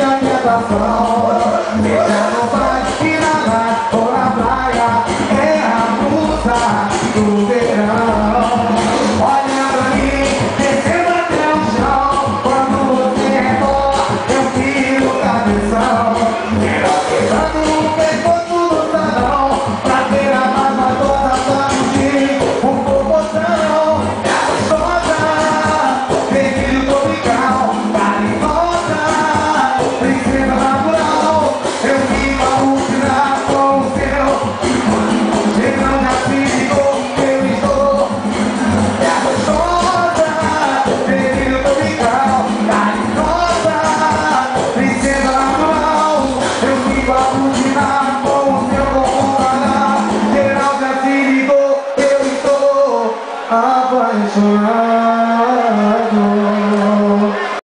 a tentação. Deixa no parque, na ou na praia, é a musa do verão. Olha pra mim, descendo até o chão. Quando você rebola, eu viro cabeção. Quebrando o pescoço do salão, pra ver a mais matosa pra curtir o popozão. É gostosa, vestido tropical, carinhosa, princesa natural. Eu fico alucinado com o seu. Chegando já se ligou, eu estou. É gostosa, vestido tropical, carinhosa, princesa natural. Eu fico alucinado com o seu comportamento. Geral já se ligou, eu estou apaixonado.